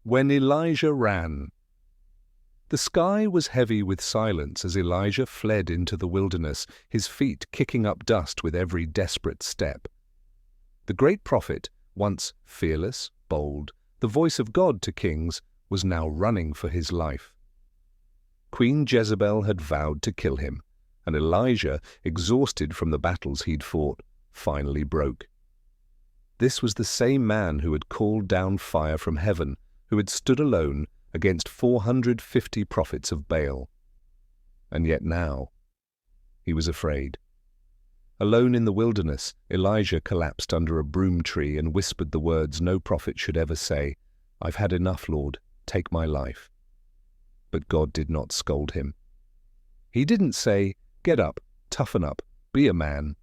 When Elijah ran. The sky was heavy with silence as Elijah fled into the wilderness, his feet kicking up dust with every desperate step. The great prophet, once fearless, bold, the voice of God to kings, was now running for his life. Queen Jezebel had vowed to kill him, and Elijah, exhausted from the battles he'd fought, finally broke. This was the same man who had called down fire from heaven, who had stood alone against 450 prophets of Baal. And yet now, he was afraid. Alone in the wilderness, Elijah collapsed under a broom tree and whispered the words no prophet should ever say, "I've had enough, Lord, take my life." But God did not scold him. He didn't say, "Get up, toughen up, be a man."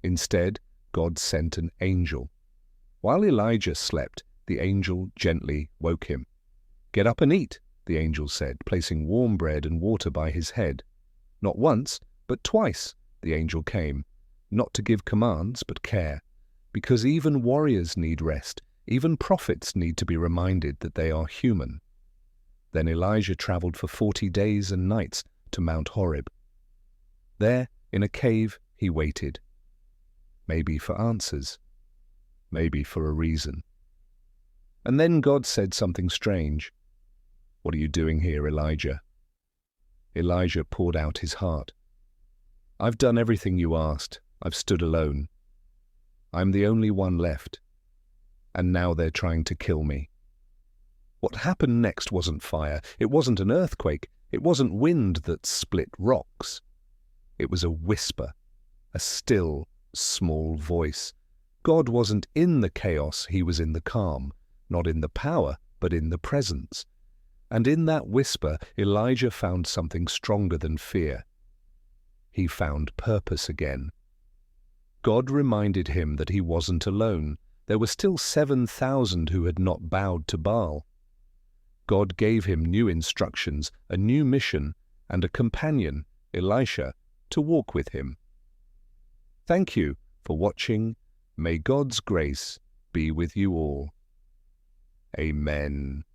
Instead, God sent an angel. While Elijah slept, the angel gently woke him. "Get up and eat," the angel said, placing warm bread and water by his head. Not once, but twice, the angel came, not to give commands, but care, because even warriors need rest, even prophets need to be reminded that they are human. Then Elijah traveled for 40 days and nights to Mount Horeb. There, in a cave, he waited. Maybe for answers, maybe for a reason. And then God said something strange. "What are you doing here, Elijah?" Elijah poured out his heart. "I've done everything you asked. I've stood alone. I'm the only one left. And now they're trying to kill me." What happened next wasn't fire. It wasn't an earthquake. It wasn't wind that split rocks. It was a whisper, a still, small voice. God wasn't in the chaos, he was in the calm, not in the power, but in the presence. And in that whisper, Elijah found something stronger than fear. He found purpose again. God reminded him that he wasn't alone. There were still 7,000 who had not bowed to Baal. God gave him new instructions, a new mission, and a companion, Elisha, to walk with him. Thank you for watching. May God's grace be with you all. Amen.